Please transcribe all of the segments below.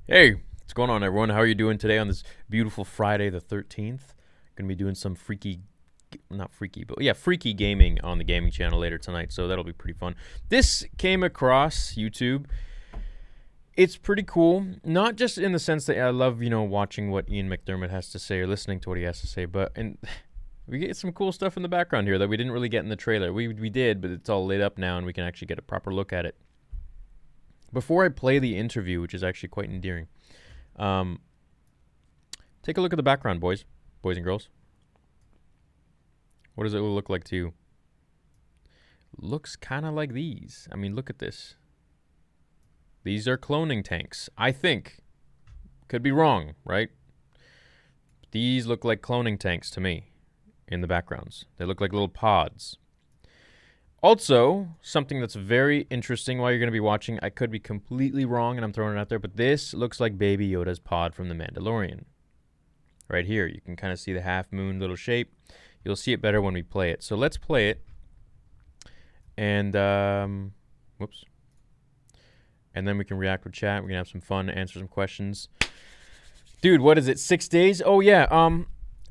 Hey, what's going on, everyone? How are you doing today on this beautiful Friday the 13th? Gonna be doing some not freaky, but yeah, freaky gaming on the gaming channel later tonight, so that'll be pretty fun. This came across YouTube. It's pretty cool, not just in the sense that I love, watching what Ian McDiarmid has to say or listening to what he has to say, but we get some cool stuff in the background here that we didn't really get in the trailer. We did, but it's all lit up now, and we can actually get a proper look at it. Before I play the interview, which is actually quite endearing, take a look at the background, boys and girls. What does it look like to you? Looks kind of like these. I mean, look at this. These are cloning tanks, I think. Could be wrong, right? These look like cloning tanks to me in the backgrounds. They look like little pods. Also, something that's very interesting while you're going to be watching, I could be completely wrong and I'm throwing it out there, but this looks like Baby Yoda's pod from the Mandalorian. Right here, you can kind of see the half moon little shape. You'll see it better when we play it. So let's play it. And, whoops. And then we can react with chat. We can have some fun, answer some questions. Dude, what is it, 6 days? Oh, yeah,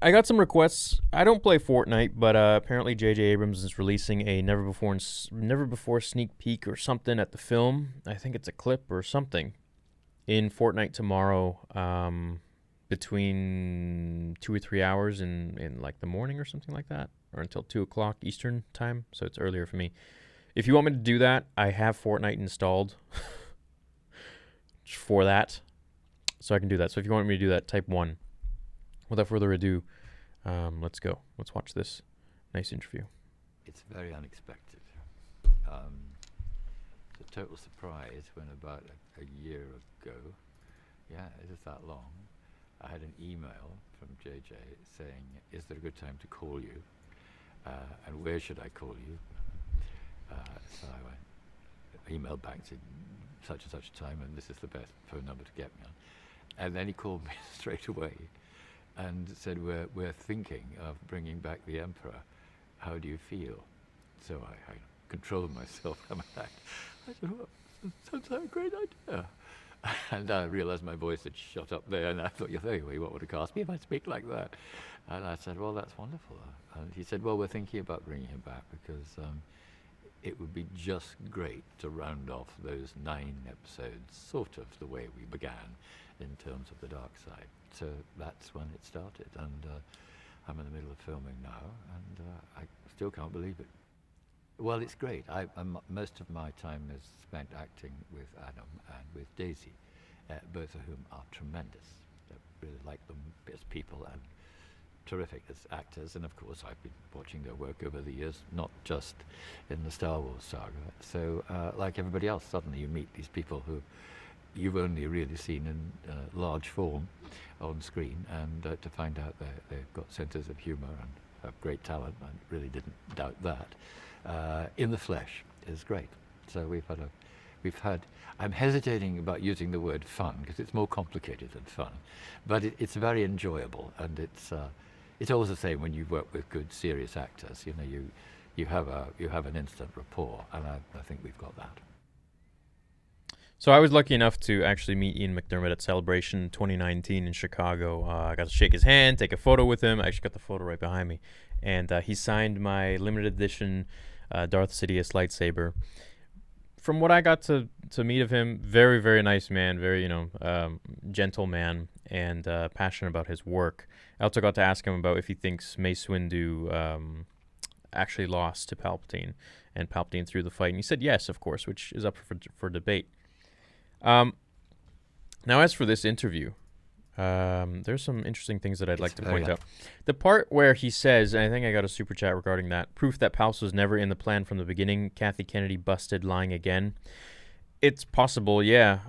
I got some requests. I don't play Fortnite, but apparently J.J. Abrams is releasing a never before sneak peek or something at the film. I think it's a clip or something in Fortnite tomorrow, between 2 or 3 hours in like the morning or something like that, or until 2 o'clock Eastern time. So it's earlier for me. If you want me to do that, I have Fortnite installed for that, so I can do that. So if you want me to do that, type 1. Without further ado, let's go. Let's watch this nice interview. It's very unexpected. It's a total surprise when about a year ago, yeah, it is that long, I had an email from JJ saying, is there a good time to call you? And where should I call you? So I emailed back to such and such a time, and this is the best phone number to get me on. And then he called me straight away and said, we're thinking of bringing back the Emperor. How do you feel? So I controlled myself. I said, well, sounds like a great idea. And I realized my voice had shot up there, and I thought, you what would have cost me if I speak like that? And I said, well, that's wonderful. And he said, well, we're thinking about bringing him back because it would be just great to round off those 9 episodes, sort of the way we began in terms of the dark side. So that's when it started, and I'm in the middle of filming now, and I still can't believe it. Well, it's great. Most of my time is spent acting with Adam and with Daisy, both of whom are tremendous. I really like them as people and terrific as actors, and of course I've been watching their work over the years, not just in the Star Wars saga. So like everybody else, suddenly you meet these people who you've only really seen in large form on screen, and to find out they've got senses of humour and have great talent, I really didn't doubt that, in the flesh is great. So we've had, I'm hesitating about using the word fun because it's more complicated than fun, but it's very enjoyable, and it's always the same when you work with good serious actors. You have an instant rapport, and I think we've got that. So I was lucky enough to actually meet Ian McDiarmid at Celebration 2019 in Chicago. I got to shake his hand, take a photo with him. I actually got the photo right behind me. And he signed my limited edition Darth Sidious lightsaber. From what I got to meet of him, very, very nice man, very, gentle man, and passionate about his work. I also got to ask him about if he thinks Mace Windu actually lost to Palpatine, and Palpatine threw the fight. And he said yes, of course, which is up for debate. Now, as for this interview, there's some interesting things that I'd like to point out. The part where he says, and I think I got a super chat regarding that, proof that Palps was never in the plan from the beginning, Kathy Kennedy busted lying again. It's possible, yeah.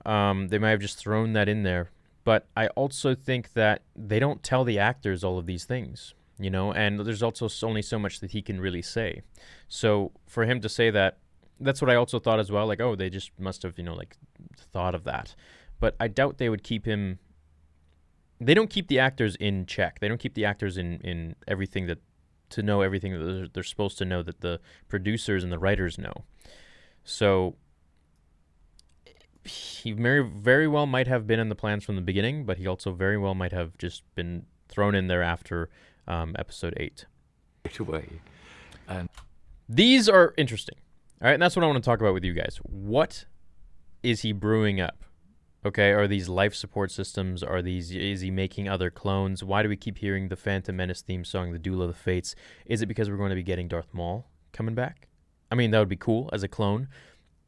They might have just thrown that in there. But I also think that they don't tell the actors all of these things, and there's also only so much that he can really say. So for him to say that, that's what I also thought as well. Like, oh, they just must have, thought of that. But I doubt they would keep him. They don't keep the actors in check. They don't keep the actors in everything to know everything that they're supposed to know, that the producers and the writers know. So he very well might have been in the plans from the beginning, but he also very well might have just been thrown in there after episode 8. Right away. And these are interesting. All right, and that's what I want to talk about with you guys. What is he brewing up? Okay, are these life support systems? Is he making other clones? Why do we keep hearing the Phantom Menace theme song, the Duel of the Fates? Is it because we're going to be getting Darth Maul coming back? I mean, that would be cool as a clone.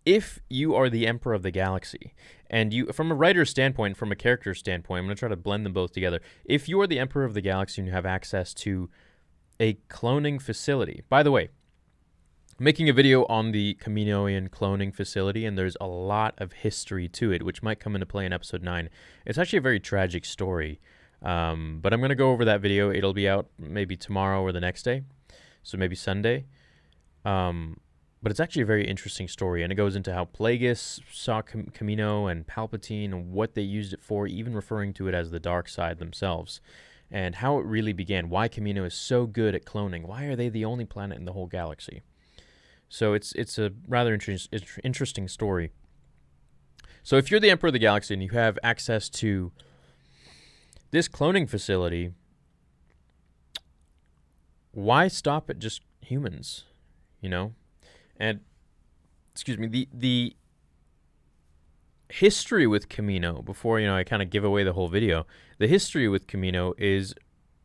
If you are the Emperor of the Galaxy, and you, from a writer's standpoint, from a character standpoint, I'm going to try to blend them both together. If you are the Emperor of the Galaxy and you have access to a cloning facility, by the way, I'm making a video on the Kaminoan cloning facility, and there's a lot of history to it, which might come into play in episode 9. It's actually a very tragic story, but I'm going to go over that video. It'll be out maybe tomorrow or the next day, so maybe Sunday. But it's actually a very interesting story, and it goes into how Plagueis saw Kamino and Palpatine and what they used it for, even referring to it as the dark side themselves, and how it really began, why Kamino is so good at cloning. Why are they the only planet in the whole galaxy? So it's a rather interesting story. So if you're the Emperor of the Galaxy and you have access to this cloning facility, why stop at just humans, you know? And, excuse me, the history with Kamino, before, I kind of give away the whole video, the history with Kamino is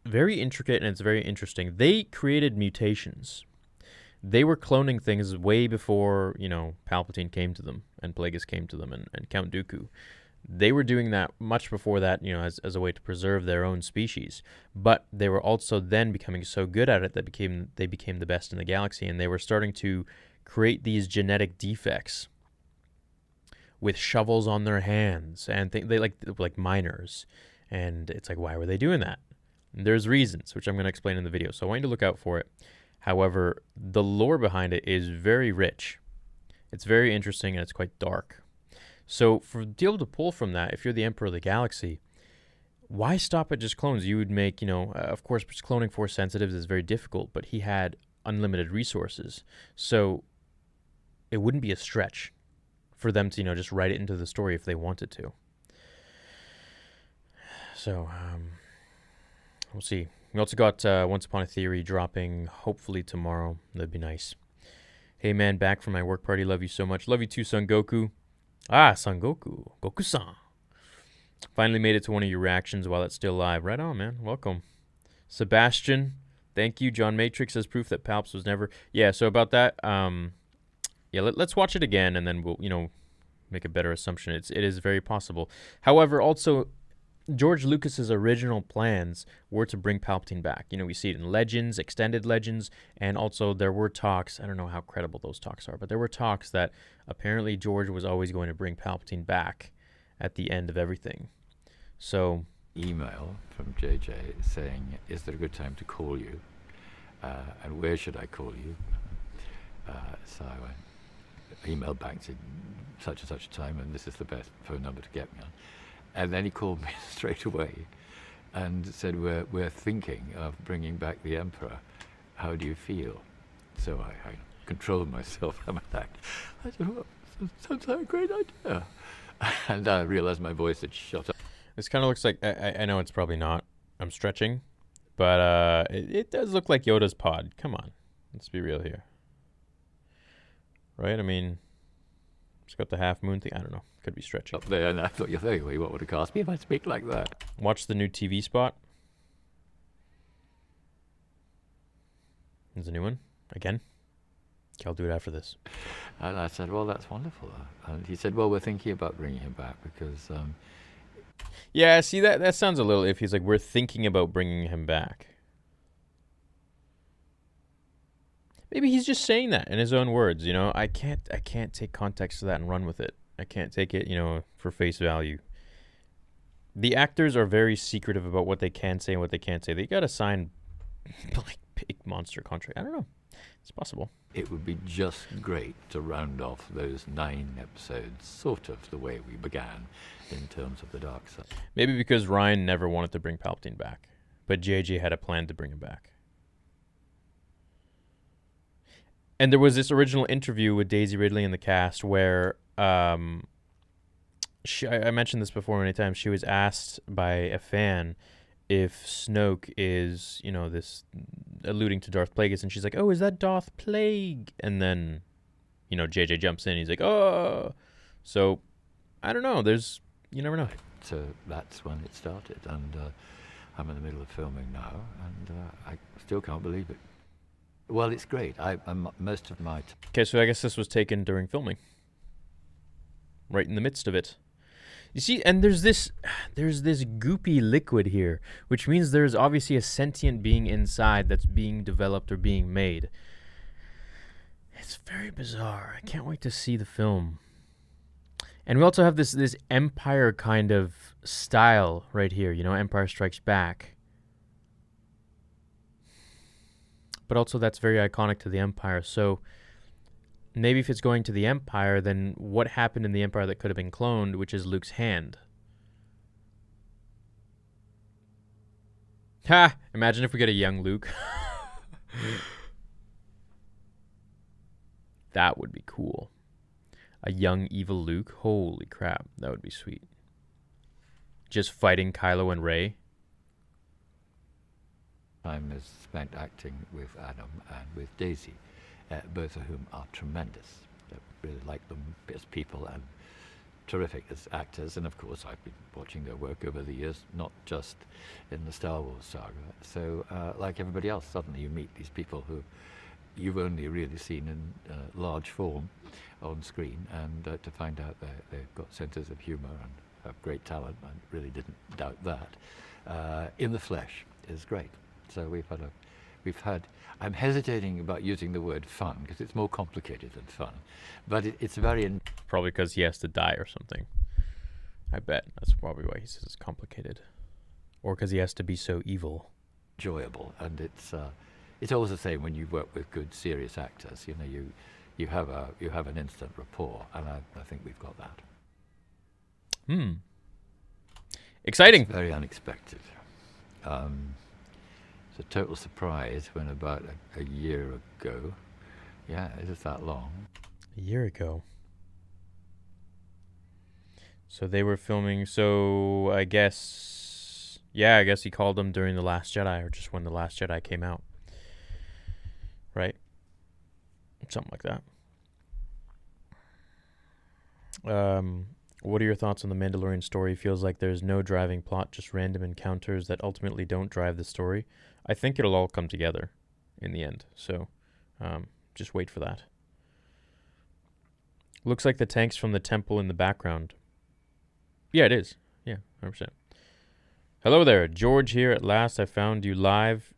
very intricate and it's very interesting. They created mutations. They were cloning things way before, Palpatine came to them and Plagueis came to them and Count Dooku. They were doing that much before that, as a way to preserve their own species. But they were also then becoming so good at it that they became the best in the galaxy, and they were starting to create these genetic defects with shovels on their hands, and they like miners. And it's like, why were they doing that? And there's reasons, which I'm going to explain in the video, so I want you to look out for it. However, the lore behind it is very rich. It's very interesting, and it's quite dark. So to be able to pull from that, if you're the Emperor of the Galaxy, why stop at just clones? You would make, of course, cloning Force sensitives is very difficult, but he had unlimited resources. So it wouldn't be a stretch for them to, just write it into the story if they wanted to. So we'll see. We also got Once Upon a Theory dropping hopefully tomorrow. That'd be nice. Hey man, back from my work party. Love you so much. Love you too, Son Goku. Son Goku. Goku-san. Finally made it to one of your reactions while it's still live. Right on, man. Welcome. Sebastian, thank you. John Matrix says proof that Palps was never... Yeah, so about that, let's watch it again, and then we'll, make a better assumption. It is very possible. However, also, George Lucas's original plans were to bring Palpatine back. We see it in Legends, Extended Legends, and also there were talks, I don't know how credible those talks are, but there were talks that apparently George was always going to bring Palpatine back at the end of everything. So... email from JJ saying, is there a good time to call you? And where should I call you? So I emailed back to such and such a time, and this is the best phone number to get me on. And then he called me straight away and said, we're thinking of bringing back the Emperor. How do you feel? So I controlled myself. I said, well, sounds like a great idea. And I realized my voice had shut up. This kind of looks like, I know it's probably not, I'm stretching, but it does look like Yoda's pod. Come on, let's be real here. Right? I mean, it's got the half moon thing. I don't know. Could be stretching. Up there, and I thought, what would have cost me if I speak like that? Watch the new TV spot. There's a new one. Again. Okay, I'll do it after this. And I said, well, that's wonderful. And he said, well, we're thinking about bringing him back because... yeah, see, that sounds a little iffy. He's like, we're thinking about bringing him back. Maybe he's just saying that in his own words, I can't take context to that and run with it. I can't take it, for face value. The actors are very secretive about what they can say and what they can't say. They got to sign like big monster contract. I don't know. It's possible. It would be just great to round off those 9 episodes, sort of the way we began in terms of the dark side. Maybe because Ryan never wanted to bring Palpatine back, but JJ had a plan to bring him back. And there was this original interview with Daisy Ridley and the cast where I mentioned this before many times. She was asked by a fan if Snoke is, this alluding to Darth Plagueis, and she's like, "Oh, is that Darth Plague?" And then, JJ jumps in. He's like, "Oh," so I don't know. You never know. So that's when it started, and I'm in the middle of filming now, and I still can't believe it. Well, it's great. I'm most of my Okay, so I guess this was taken during filming, right in the midst of it. You see, and there's this goopy liquid here, which means there's obviously a sentient being inside that's being developed or being made. It's very bizarre. I can't wait to see the film. And we also have this Empire kind of style right here, Empire Strikes Back. But also that's very iconic to the Empire. So maybe if it's going to the Empire, then what happened in the Empire that could have been cloned, which is Luke's hand? Ha! Imagine if we get a young Luke. That would be cool. A young evil Luke. Holy crap, that would be sweet. Just fighting Kylo and Rey. time is spent acting with Adam and with Daisy, both of whom are tremendous. I really like them as people and terrific as actors. And of course, I've been watching their work over the years, not just in the Star Wars saga. So, like everybody else, suddenly you meet these people who you've only really seen in large form on screen, and to find out they've got senses of humour and have great talent, I really didn't doubt that, in the flesh is great. So we've had, I'm hesitating about using the word fun because it's more complicated than fun, but it's very... Probably because he has to die or something. I bet that's probably why he says it's complicated. Or because he has to be so evil. Enjoyable, and it's always the same when you work with good, serious actors. You know, you have an instant rapport, and I think we've got that. Exciting. It's very unexpected. It's a total surprise when about a year ago, yeah, it is that long. A year ago. So they were filming, so I guess he called them during The Last Jedi, or just when The Last Jedi came out. Right? Something like that. What are your thoughts on the Mandalorian story? Feels like there's no driving plot, just random encounters that ultimately don't drive the story. I think it'll all come together in the end, so just wait for that. Looks like the tank's from the temple in the background. Yeah, it is. Yeah, 100%. Hello there, George here at last. I found you live.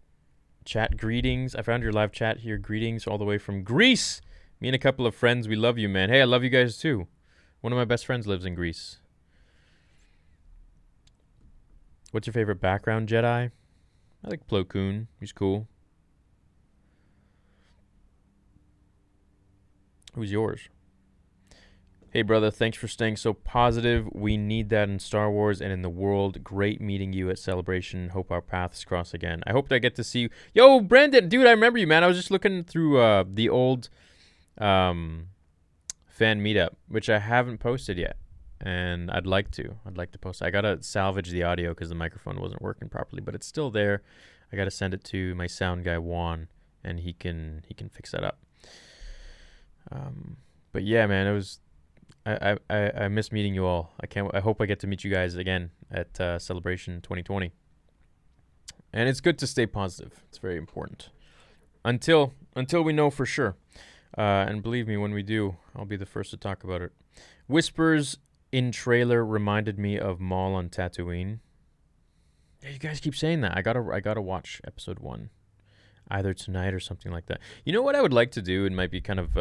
Chat greetings. I found your live chat here. Greetings all the way from Greece. Me and a couple of friends. We love you, man. Hey, I love you guys too. One of my best friends lives in Greece. What's your favorite background Jedi? I like Plo Koon. He's cool. Who's yours? Hey, brother. Thanks for staying so positive. We need that in Star Wars and in the world. Great meeting you at Celebration. Hope our paths cross again. I hope that I get to see you. Yo, Brandon. Dude, I remember you, man. I was just looking through the old fan meetup, which I haven't posted yet. And I'd like to post it. I got to salvage the audio because the microphone wasn't working properly, but it's still there. I got to send it to my sound guy, Juan, and he can fix that up. But yeah, man, it was... I miss meeting you all. I hope I get to meet you guys again at Celebration 2020. And it's good to stay positive. It's very important. Until we know for sure. And believe me, when we do, I'll be the first to talk about it. Whispers in trailer reminded me of Maul on Tatooine. Yeah, you guys keep saying that. I gotta watch episode 1, either tonight or something like that. You know what I would like to do? It might be kind of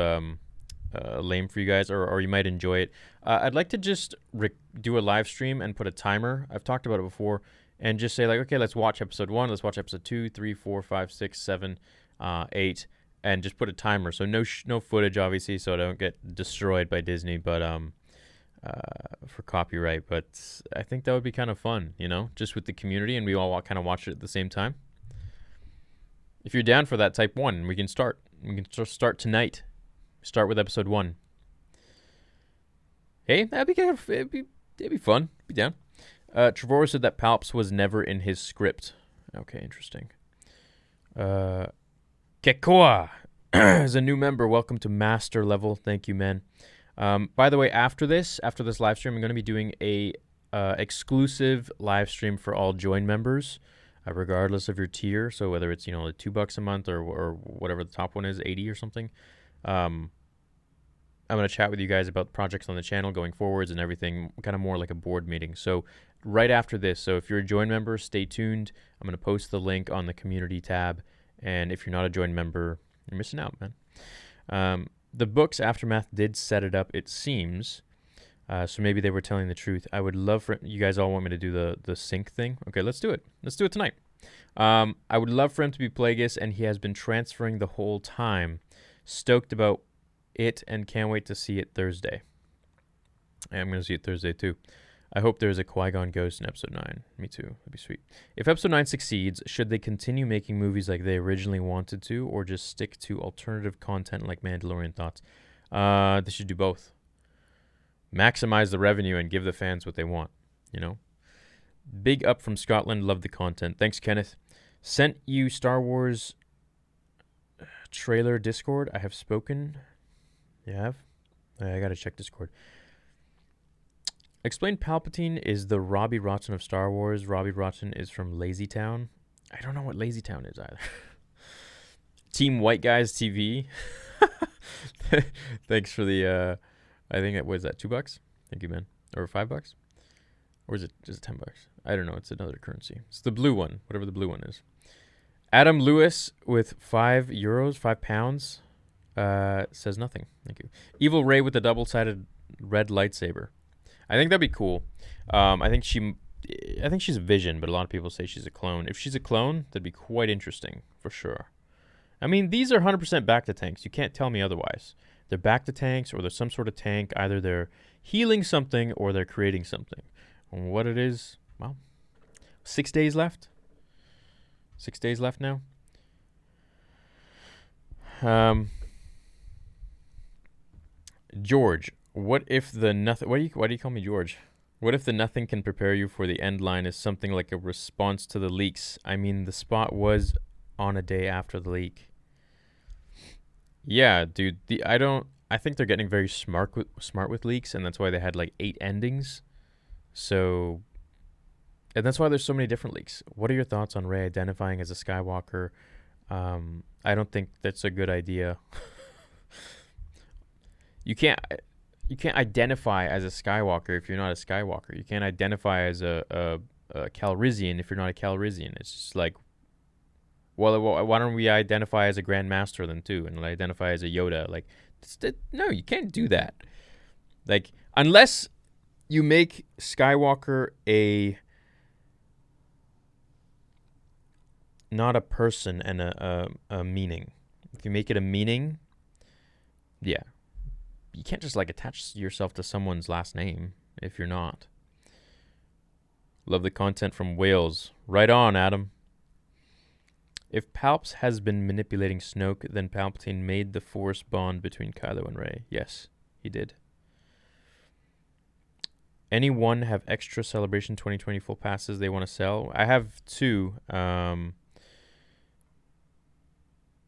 lame for you guys, or you might enjoy it. I'd like to just do a live stream and put a timer. I've talked about it before, and just say like, okay, let's watch episode 1, let's watch episode 2, 3, 4, 5, 6, 7, 8, and just put a timer. So no footage, obviously, so I don't get destroyed by Disney, but for copyright. But I think that would be kind of fun, just with the community, and we all kind of watch it at the same time. If you're down for that, type 1. We can start. We can start tonight. Start with episode 1. Hey, that'd be It'd be fun. Be down. Trevor said that Palps was never in his script. Okay, interesting. Kekoa is a new member. Welcome to Master Level. Thank you, man. By the way, after this live stream, I'm going to be doing a exclusive live stream for all join members, regardless of your tier. So whether it's, $2 a month or whatever the top one is, 80 or something. I'm going to chat with you guys about projects on the channel going forwards and everything, kind of more like a board meeting. So right after this, so if you're a join member, stay tuned. I'm going to post the link on the community tab. And if you're not a join member, you're missing out, man. The book's aftermath did set it up, it seems. So maybe they were telling the truth. I would love for you guys all want me to do the sync thing. Okay, let's do it. Let's do it tonight. I would love for him to be Plagueis, and he has been transferring the whole time. Stoked about it and can't wait to see it Thursday. I'm going to see it Thursday too. I hope there's a Qui-Gon ghost in episode 9. Me too. That'd be sweet. If episode 9 succeeds, should they continue making movies like they originally wanted to, or just stick to alternative content like Mandalorian? Thoughts? They should do both. Maximize the revenue and give the fans what they want, Big up from Scotland. Love the content. Thanks, Kenneth. Sent you Star Wars trailer Discord. I have spoken. You have? I gotta check Discord. Explain Palpatine is the Robbie Rotten of Star Wars. Robbie Rotten is from Lazy Town. I don't know what Lazy Town is either. Team White Guys TV. Thanks for the, I think it was that $2? Thank you, man. Or $5? Or is it just $10? I don't know. It's another currency. It's the blue one, whatever the blue one is. Adam Lewis with €5, £5, says nothing. Thank you. Evil Ray with a double-sided red lightsaber. I think that'd be cool. I think she's a Vision, but a lot of people say she's a clone. If she's a clone, that'd be quite interesting for sure. I mean, these are 100% back to tanks. You can't tell me otherwise. They're back to tanks, or they're some sort of tank. Either they're healing something or they're creating something. And what it is, well, 6 days left. 6 days left now. George, what if the nothing? Why do you call me George? What if the nothing can prepare you for the end line is something like a response to the leaks? I mean, the spot was on a day after the leak. Yeah, dude. I think they're getting very smart with leaks, and that's why they had like 8 endings. So, and that's why there's so many different leaks. What are your thoughts on Rey identifying as a Skywalker? I don't think that's a good idea. You can't identify as a Skywalker if you're not a Skywalker. You can't identify as a Calrissian if you're not a Calrissian. It's just like, well, why don't we identify as a Grand Master then too, and identify as a Yoda? Like, no, you can't do that. Like, unless you make Skywalker not a person and a meaning. If you make it a meaning, yeah. You can't just like attach yourself to someone's last name if you're not. Love the content from Wales. Right on, Adam. If Palps has been manipulating Snoke, then Palpatine made the Force bond between Kylo and Rey. Yes, he did. Anyone have extra Celebration 2020 full passes they want to sell? I have 2.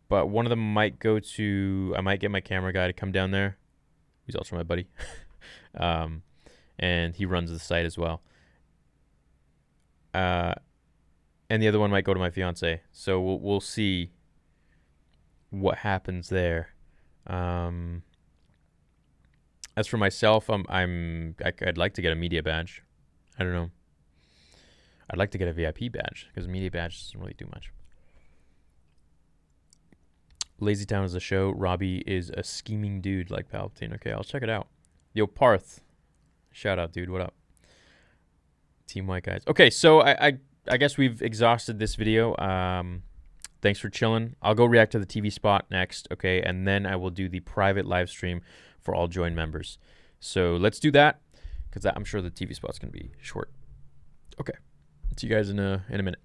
But one of them might go to... I might get my camera guy to come down there. He's also my buddy. And he runs the site as well. And the other one might go to my fiance. So we'll see what happens there. As for myself, I'd like to get a media badge. I don't know. I'd like to get a VIP badge because a media badge doesn't really do much. Lazy Town is a show. Robbie is a scheming dude like Palpatine. Okay, I'll check it out. Yo, Parth. Shout out, dude. What up? Team White Guys. Okay, so I guess we've exhausted this video. Thanks for chilling. I'll go react to the TV spot next, okay? And then I will do the private live stream for all join members. So let's do that because I'm sure the TV spot's going to be short. Okay. See you guys in a minute.